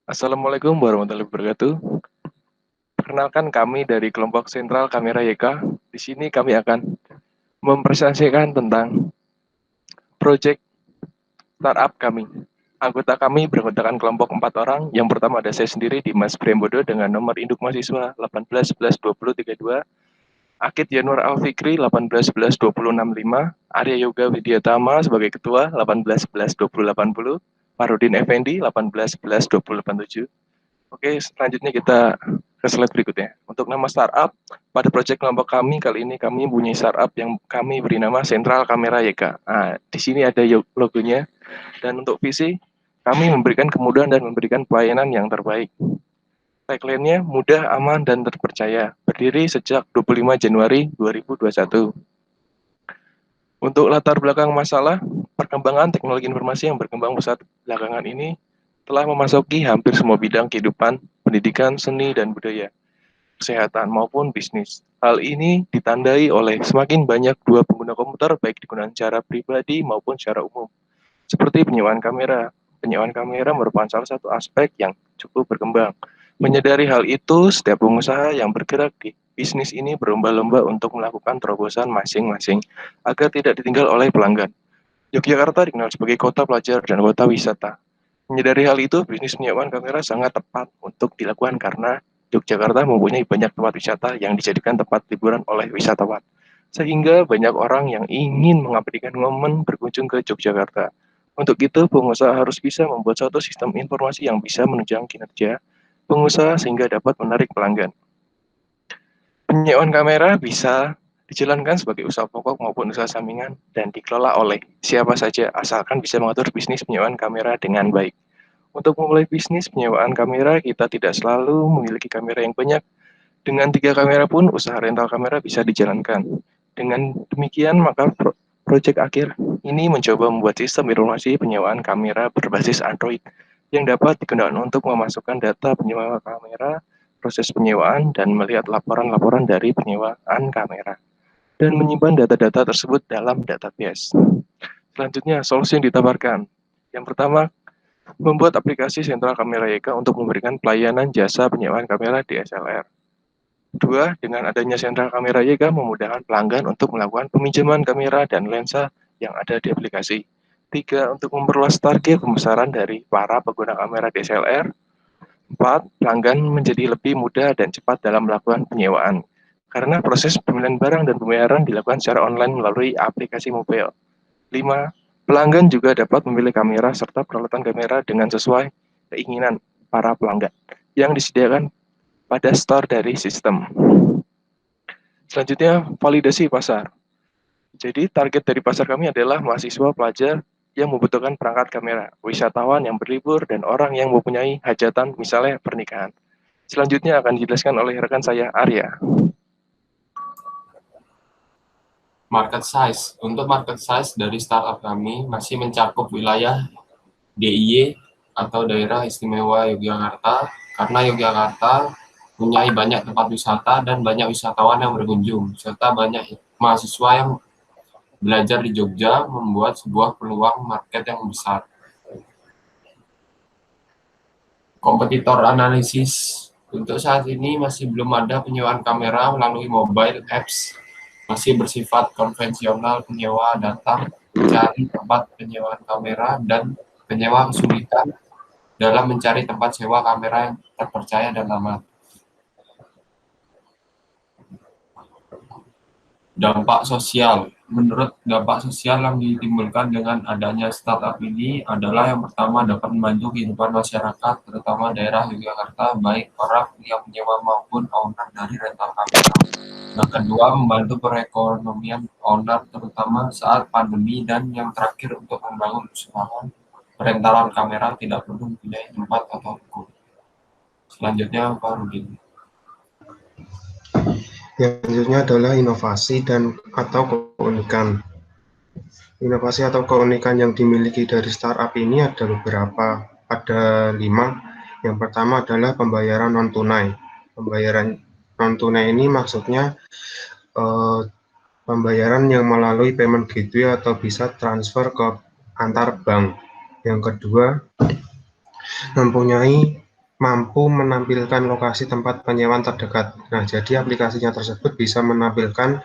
Assalamualaikum warahmatullahi wabarakatuh. Perkenalkan kami dari kelompok sentral kamera YK. Di sini kami akan mempresentasikan tentang proyek startup kami. Anggota kami beranggotakan kelompok 4 orang. Yang pertama ada saya sendiri, Dimas Brembodo, dengan nomor induk mahasiswa 18 11 20 32. Akid Yanuar Alfikri 18 11 20 65. Arya Yoga Widyatama sebagai ketua 18 11 20 80. Farudin Effendi 18 11 20 87. Oke, selanjutnya kita ke slide berikutnya. Untuk nama startup, pada proyek kelompok kami kali ini kami punya startup yang kami beri nama Sentral Kamera YK. Nah, di sini ada logonya. Dan untuk visi, kami memberikan kemudahan dan memberikan pelayanan yang terbaik. Tagline-nya mudah, aman, dan terpercaya. Berdiri sejak 25 Januari 2021. Untuk latar belakang masalah, perkembangan teknologi informasi yang berkembang pesat belakangan ini telah memasuki hampir semua bidang kehidupan, pendidikan, seni, dan budaya, kesehatan, maupun bisnis. Hal ini ditandai oleh semakin banyak dua pengguna komputer, baik digunakan secara pribadi maupun secara umum. Seperti penyewaan kamera. Penyewaan kamera merupakan salah satu aspek yang cukup berkembang. Menyadari hal itu, setiap pengusaha yang bergerak di bisnis ini berlomba-lomba untuk melakukan terobosan masing-masing agar tidak ditinggal oleh pelanggan. Yogyakarta dikenal sebagai kota pelajar dan kota wisata. Menyadari hal itu, bisnis penyewaan kamera sangat tepat untuk dilakukan karena Yogyakarta mempunyai banyak tempat wisata yang dijadikan tempat liburan oleh wisatawan. Sehingga banyak orang yang ingin mengabadikan momen berkunjung ke Yogyakarta. Untuk itu, pengusaha harus bisa membuat suatu sistem informasi yang bisa menunjang kinerja pengusaha sehingga dapat menarik pelanggan. Penyewaan kamera bisa dijalankan sebagai usaha pokok maupun usaha sampingan dan dikelola oleh siapa saja asalkan bisa mengatur bisnis penyewaan kamera dengan baik. Untuk memulai bisnis penyewaan kamera, kita tidak selalu memiliki kamera yang banyak. Dengan 3 kamera pun usaha rental kamera bisa dijalankan. Dengan demikian, maka proyek akhir ini mencoba membuat sistem informasi penyewaan kamera berbasis Android yang dapat digunakan untuk memasukkan data penyewa kamera, proses penyewaan, dan melihat laporan-laporan dari penyewaan kamera, dan menyimpan data-data tersebut dalam database. Selanjutnya, solusi yang ditawarkan. Yang pertama, membuat aplikasi sentral kamera YK untuk memberikan pelayanan jasa penyewaan kamera DSLR. Dua, dengan adanya sentral kamera YK memudahkan pelanggan untuk melakukan peminjaman kamera dan lensa yang ada di aplikasi. Tiga, untuk memperluas target pembesaran dari para pengguna kamera DSLR. Empat, pelanggan menjadi lebih mudah dan cepat dalam melakukan penyewaan, karena proses pemilihan barang dan pembayaran dilakukan secara online melalui aplikasi mobile. 5. Pelanggan juga dapat memilih kamera serta peralatan kamera dengan sesuai keinginan para pelanggan yang disediakan pada store dari sistem. Selanjutnya, validasi pasar. Jadi, target dari pasar kami adalah mahasiswa pelajar yang membutuhkan perangkat kamera, wisatawan yang berlibur, dan orang yang mempunyai hajatan, misalnya pernikahan. Selanjutnya akan dijelaskan oleh rekan saya, Arya. Market size. Untuk market size dari startup kami masih mencakup wilayah DIY atau Daerah Istimewa Yogyakarta, karena Yogyakarta punya banyak tempat wisata dan banyak wisatawan yang berkunjung, serta banyak mahasiswa yang belajar di Jogja, membuat sebuah peluang market yang besar. Kompetitor analisis. Untuk saat ini masih belum ada penyewaan kamera melalui mobile apps, masih bersifat konvensional, penyewa datang mencari tempat penyewaan kamera dan penyewa kesulitan dalam mencari tempat sewa kamera yang terpercaya dan aman. Dampak sosial. Menurut dampak sosial yang ditimbulkan dengan adanya startup ini adalah yang pertama dapat membantu kehidupan masyarakat, terutama daerah Yogyakarta, baik orang yang menyewa maupun owner dari rental kamera. Yang kedua, membantu perekonomian owner terutama saat pandemi, dan yang terakhir untuk membangun usaha perentalan kamera tidak perlu mempunyai tempat atau toko. Selanjutnya, Pak Rudin. Yang selanjutnya adalah inovasi dan atau keunikan. Inovasi atau keunikan yang dimiliki dari startup ini ada beberapa, ada 5. Yang pertama adalah pembayaran non tunai. Pembayaran non tunai ini maksudnya pembayaran yang melalui payment gateway atau bisa transfer ke antar bank. Yang kedua, mempunyai mampu menampilkan lokasi tempat penyewaan terdekat. Nah, jadi aplikasinya tersebut bisa menampilkan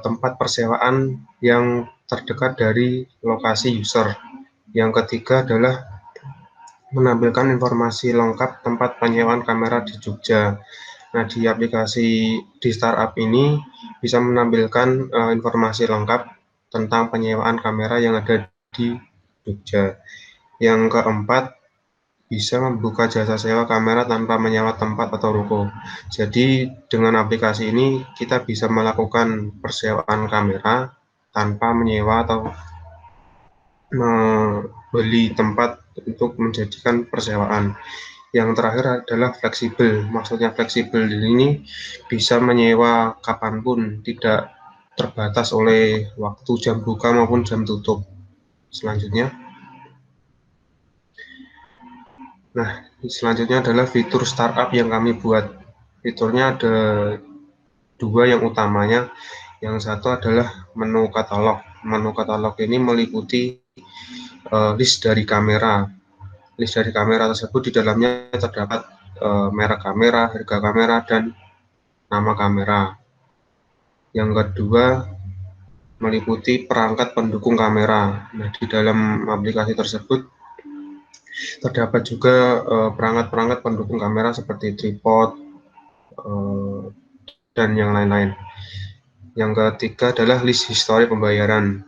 tempat persewaan yang terdekat dari lokasi user. Yang ketiga adalah menampilkan informasi lengkap tempat penyewaan kamera di Jogja. Nah, di aplikasi di startup ini bisa menampilkan informasi lengkap tentang penyewaan kamera yang ada di Jogja. Yang keempat, bisa membuka jasa sewa kamera tanpa menyewa tempat atau ruko. Jadi dengan aplikasi ini kita bisa melakukan persewaan kamera tanpa menyewa atau membeli tempat untuk menjadikan persewaan. Yang terakhir adalah fleksibel. Maksudnya fleksibel ini bisa menyewa kapanpun, tidak terbatas oleh waktu jam buka maupun jam tutup. Selanjutnya adalah fitur startup yang kami buat. Fiturnya ada dua yang utamanya. Yang satu adalah menu katalog. Menu katalog ini meliputi list dari kamera. List dari kamera tersebut di dalamnya terdapat merek kamera, harga kamera, dan nama kamera. Yang kedua meliputi perangkat pendukung kamera. Nah, di dalam aplikasi tersebut terdapat juga perangkat-perangkat pendukung kamera seperti tripod dan yang lain-lain. Yang ketiga adalah list histori pembayaran.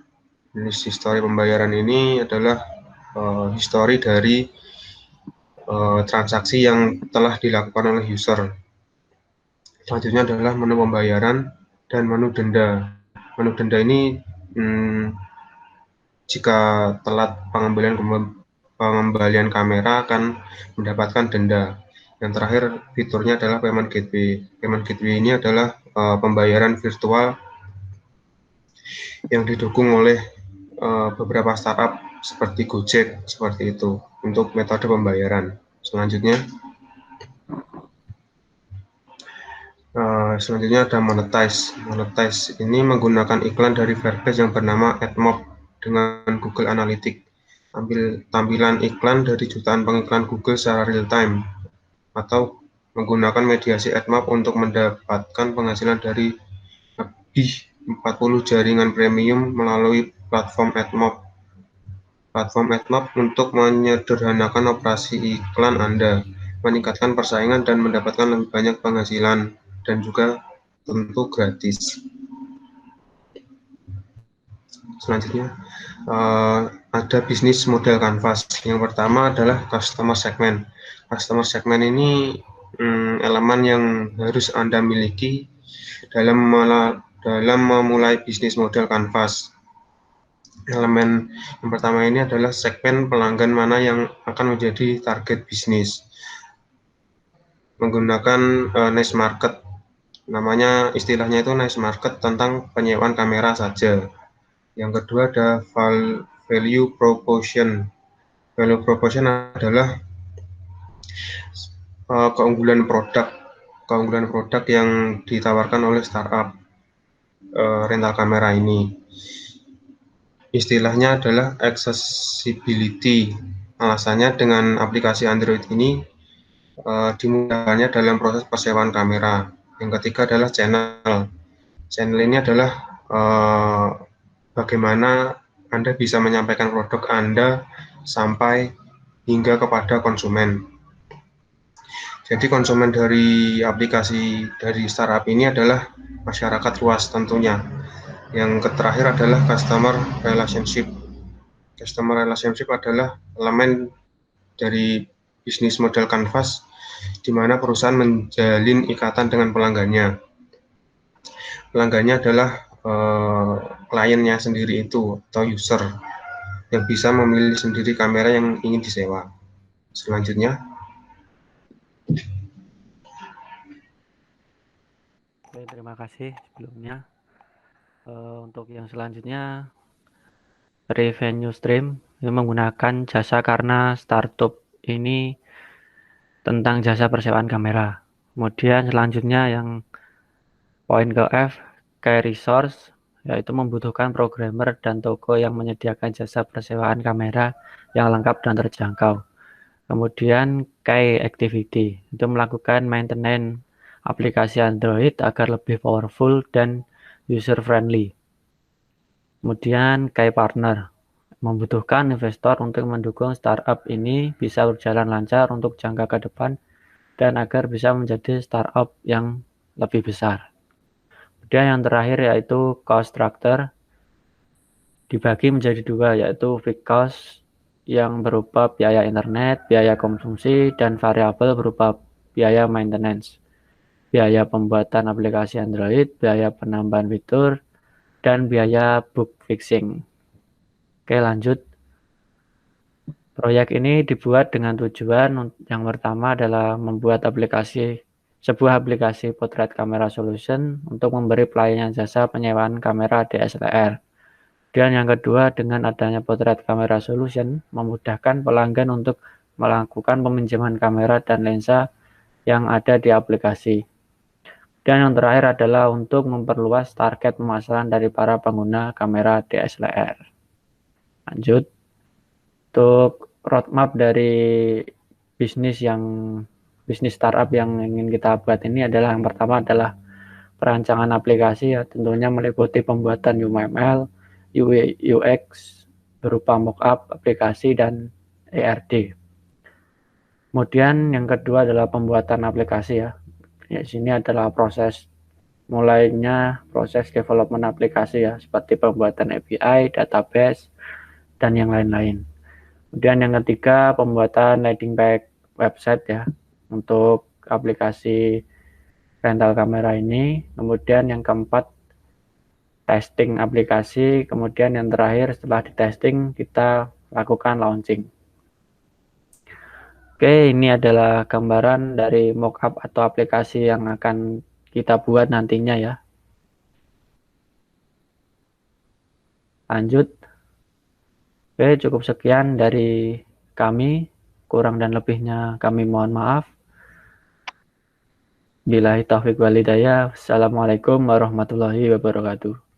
List histori pembayaran ini adalah histori dari transaksi yang telah dilakukan oleh user. Selanjutnya adalah menu pembayaran dan menu denda. Menu denda ini jika telat pengembalian kamera akan mendapatkan denda. Yang terakhir fiturnya adalah payment gateway. Payment gateway ini adalah pembayaran virtual yang didukung oleh beberapa startup seperti Gojek, seperti itu untuk metode pembayaran. Selanjutnya ada monetize. Monetize ini menggunakan iklan dari Firebase yang bernama AdMob dengan Google Analytics. Tampilan iklan dari jutaan pengiklan Google secara real time atau menggunakan mediasi AdMob untuk mendapatkan penghasilan dari lebih 40 jaringan premium melalui platform AdMob. Platform AdMob untuk menyederhanakan operasi iklan Anda, meningkatkan persaingan dan mendapatkan lebih banyak penghasilan, dan juga tentu gratis. Selanjutnya ada bisnis model Canvas. Yang pertama adalah customer segment. Customer segment ini elemen yang harus Anda miliki dalam memulai bisnis model Canvas. Elemen yang pertama ini adalah segmen pelanggan mana yang akan menjadi target bisnis. Menggunakan niche market. Namanya istilahnya itu niche market tentang penyewaan kamera saja. Yang kedua ada value proposition. Value proposition adalah keunggulan produk yang ditawarkan oleh startup rental kamera ini. Istilahnya adalah accessibility. Alasannya dengan aplikasi Android ini dimudahkannya dalam proses persewaan kamera. Yang ketiga adalah channel. Channel ini adalah bagaimana Anda bisa menyampaikan produk Anda sampai hingga kepada konsumen. Jadi konsumen dari aplikasi dari startup ini adalah masyarakat luas tentunya. Yang terakhir adalah customer relationship. Customer relationship adalah elemen dari bisnis model Canvas di mana perusahaan menjalin ikatan dengan pelanggannya. Pelanggannya adalah kliennya sendiri itu atau user yang bisa memilih sendiri kamera yang ingin disewa. Selanjutnya. Oke, terima kasih sebelumnya. Untuk yang selanjutnya, revenue stream yang menggunakan jasa karena startup ini tentang jasa persewaan kamera. Kemudian selanjutnya yang poin ke F, key resource, yaitu membutuhkan programmer dan toko yang menyediakan jasa persewaan kamera yang lengkap dan terjangkau. Kemudian key activity, itu melakukan maintenance aplikasi Android agar lebih powerful dan user friendly. Kemudian key partner, membutuhkan investor untuk mendukung startup ini bisa berjalan lancar untuk jangka ke depan dan agar bisa menjadi startup yang lebih besar. Kemudian yang terakhir yaitu cost structure, dibagi menjadi dua, yaitu fixed cost yang berupa biaya internet, biaya konsumsi, dan variabel berupa biaya maintenance, biaya pembuatan aplikasi Android, biaya penambahan fitur, dan biaya bug fixing. Oke, lanjut. Proyek ini dibuat dengan tujuan yang pertama adalah membuat sebuah aplikasi portrait camera solution untuk memberi pelayanan jasa penyewaan kamera DSLR. Dan yang kedua, dengan adanya portrait camera solution, memudahkan pelanggan untuk melakukan peminjaman kamera dan lensa yang ada di aplikasi. Dan yang terakhir adalah untuk memperluas target pemasaran dari para pengguna kamera DSLR. Lanjut, untuk roadmap dari bisnis startup yang ingin kita buat ini adalah yang pertama adalah perancangan aplikasi, ya tentunya meliputi pembuatan UML, UX berupa mockup aplikasi dan ERD. Kemudian yang kedua adalah pembuatan aplikasi, ya. Di sini adalah proses development aplikasi, ya, seperti pembuatan API, database, dan yang lain-lain. Kemudian yang ketiga pembuatan landing page website, ya, untuk aplikasi rental kamera ini. Kemudian yang keempat testing aplikasi, kemudian yang terakhir setelah di testing kita lakukan launching. Oke, ini adalah gambaran dari mockup atau aplikasi yang akan kita buat nantinya, ya. Lanjut. Oke, cukup sekian dari kami. Kurang dan lebihnya kami mohon maaf. Billahi taufiq wal hidayah. Assalamualaikum warahmatullahi wabarakatuh.